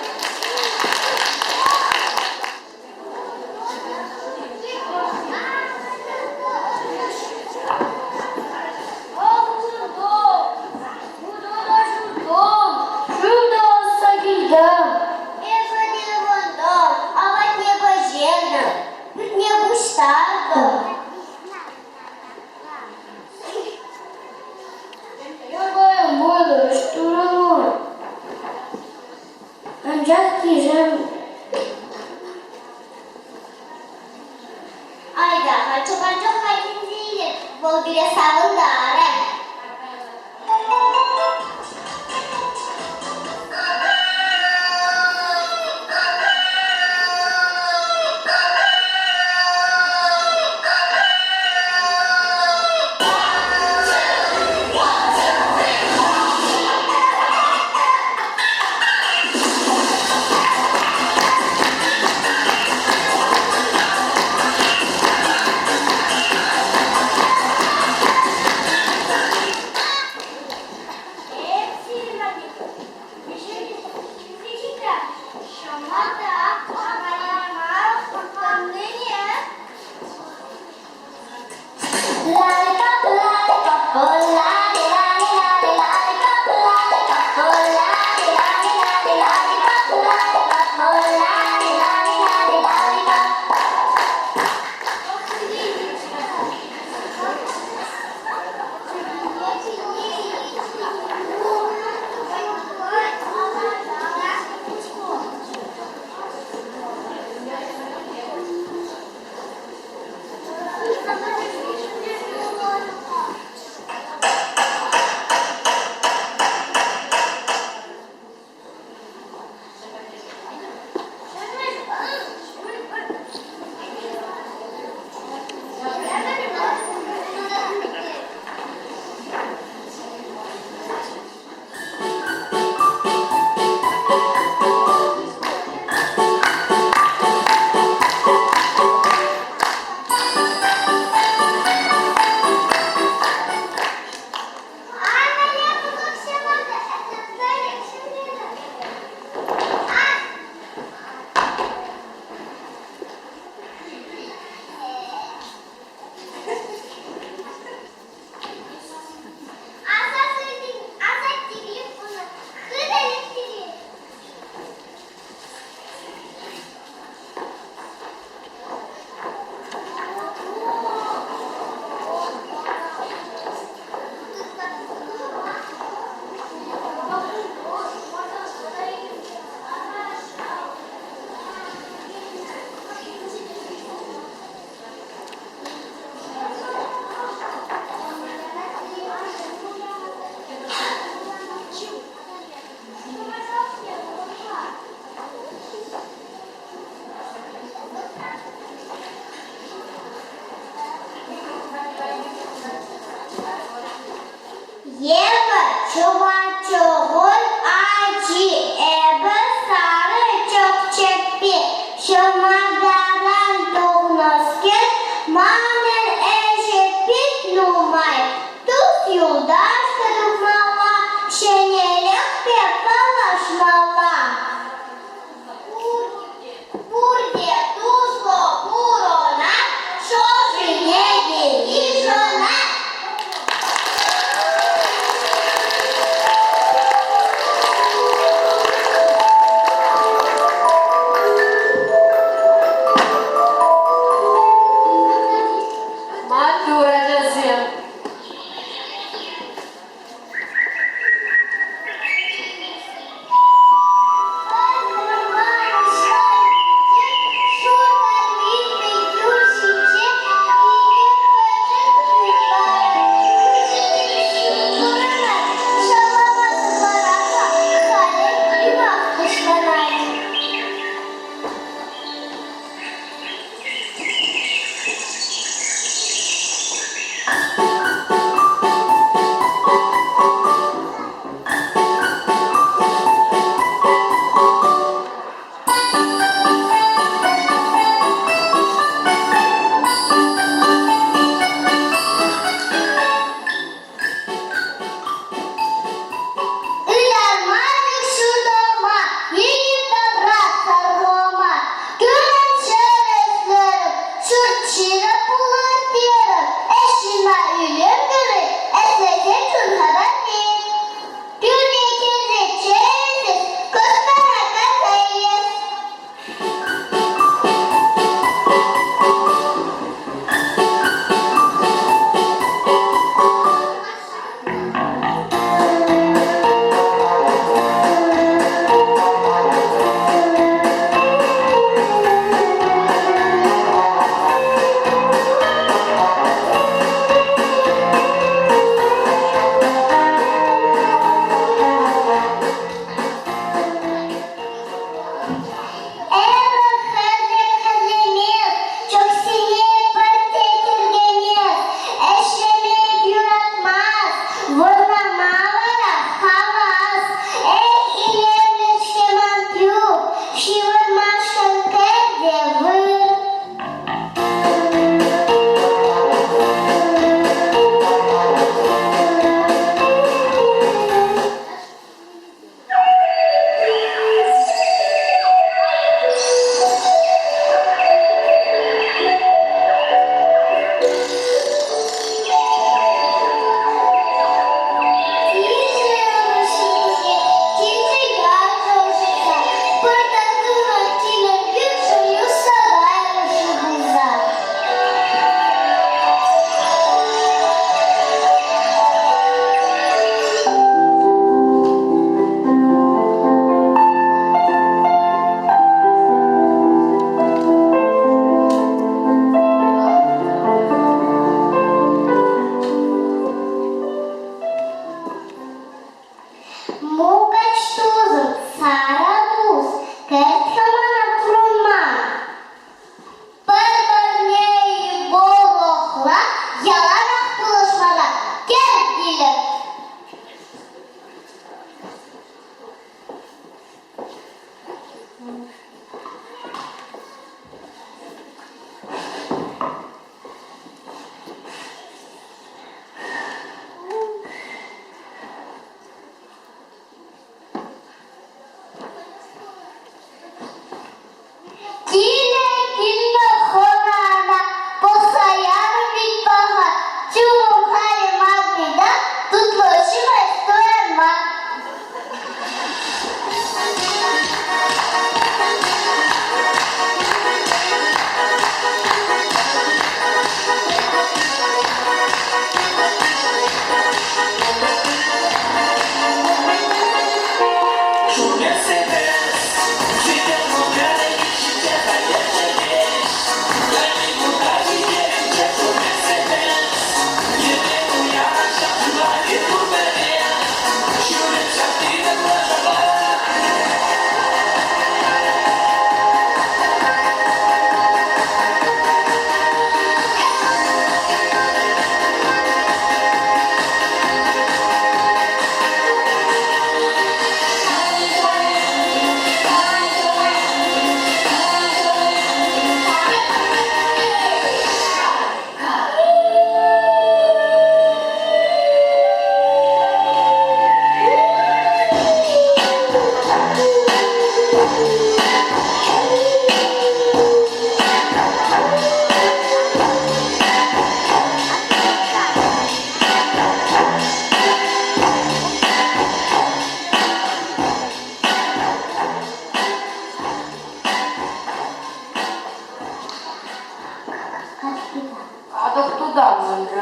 Ayda, kaçı kayın değilim. Bu bile savun da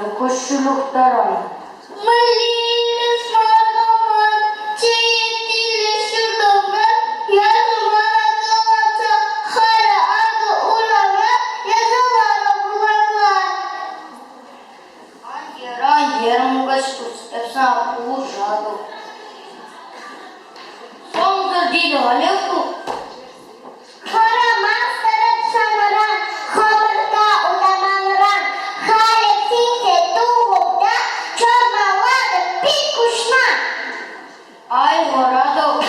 Кощелюхтара. Малина смогла, цветили сюда, я звала колоца, хара, ага, урара, я звала глаза. Ангером гостус, эса ужаду. Солнце дили галевку. Хара мастера самаран, хобрта удаманран, харе тинте тугубда, черна лада пикушна. Ай, гораду.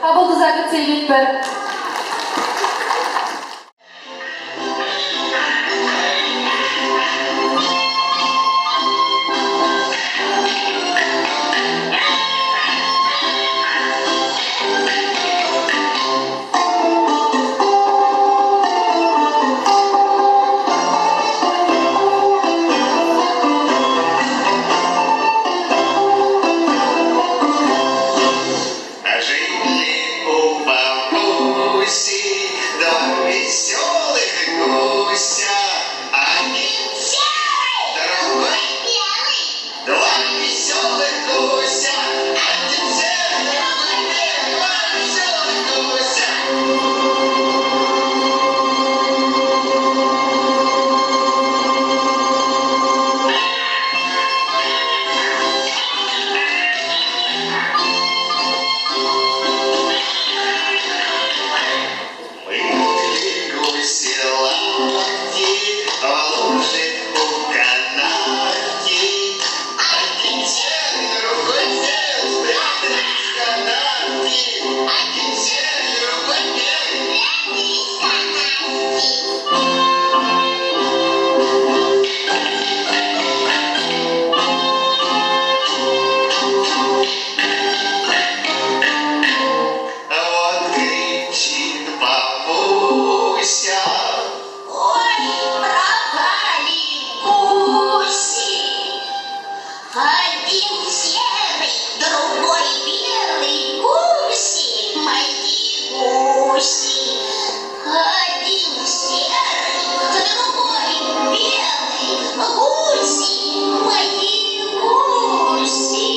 Kabul kızartıp seyret ver. А жили у бабуси два веселых гуся. Один серый, другой белый. Два веселых гуся. Один серый, другой белый. Два веселых гуся. Были гуси лапти, в луже у канавки. Один серый, другой белый, спрятались в канавке. Один серый, другой белый, спрятались в канавке. Вот кричит бабуся. Ой, пропали гуси. Один серый, другой белый. Гуси, мои гуси. Один серый, другой белый. Гуси, мои гуси.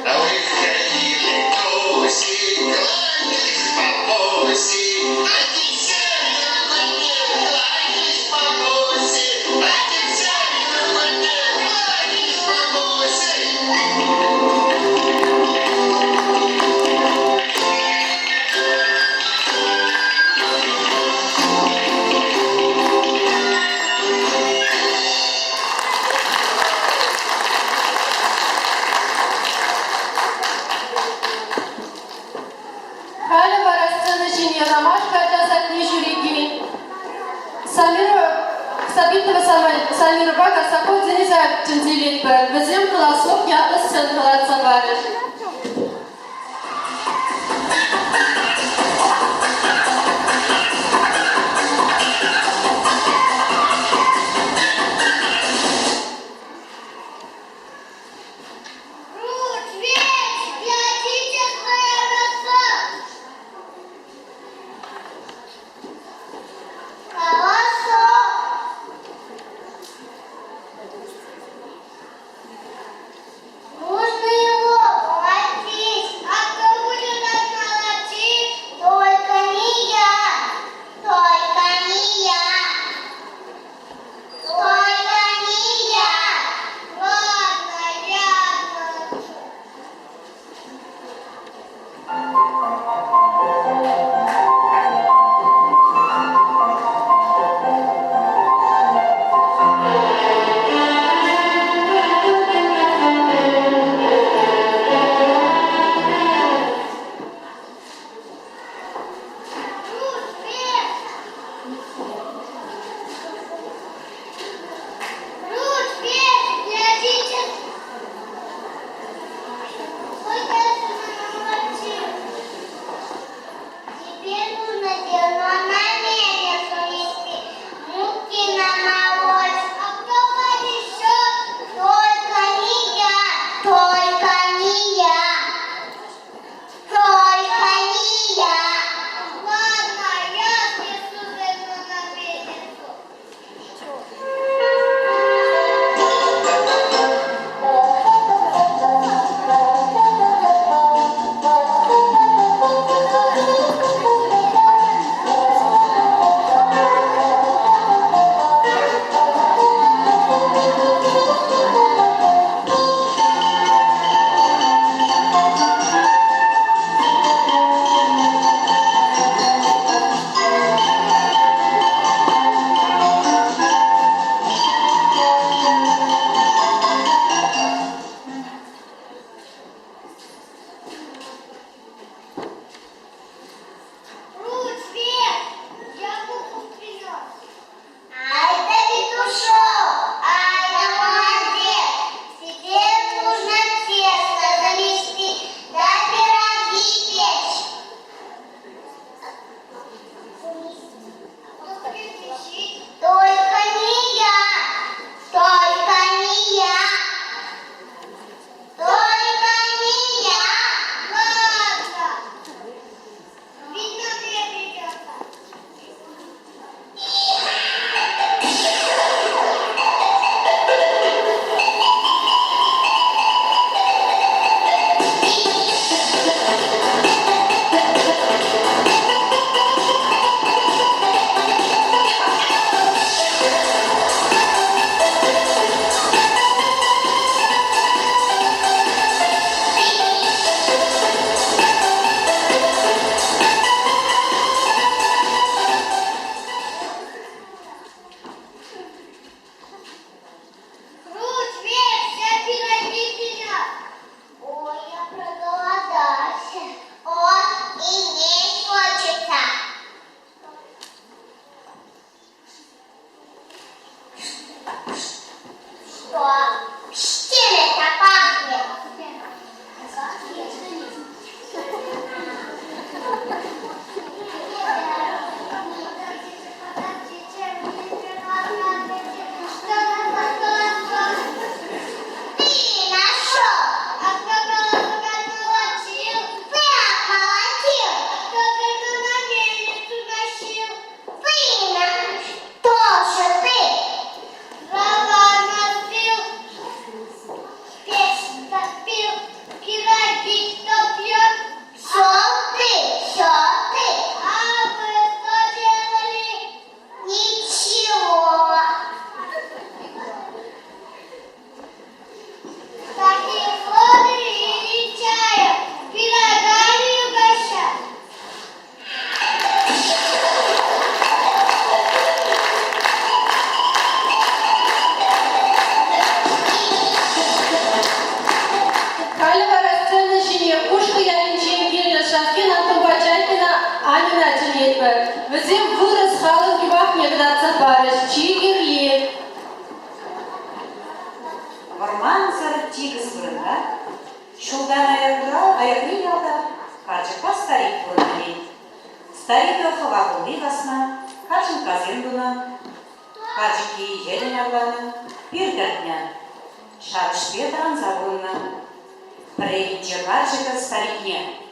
А выходили гуси, кланялись бабуси. Один серый, другой белый, кланялись бабуси. Один серый, другой белый, кланялись бабуси. Халя Варасцена Жиня Ромашка Джазатни Жюриги. Сабитова Самира Бага Сапот Дениза Джинзилит Бэр. Везем голосов Ята Сен Халат Савариш. Руч, весь, глядите, какая роса. Колосок. Можно его етпі. Візем вырос халық кебақ негдатса парыш, чигирле. Орман сары тигіз бұрында, шулдан аягры ялда, карчыққа старик бұрынды. Старик охыға бұлды басына, карчын казен бұны, карчыки желен арланы, бір дәртінен, шарыш петран забылына. Прейдже карчыка старикне,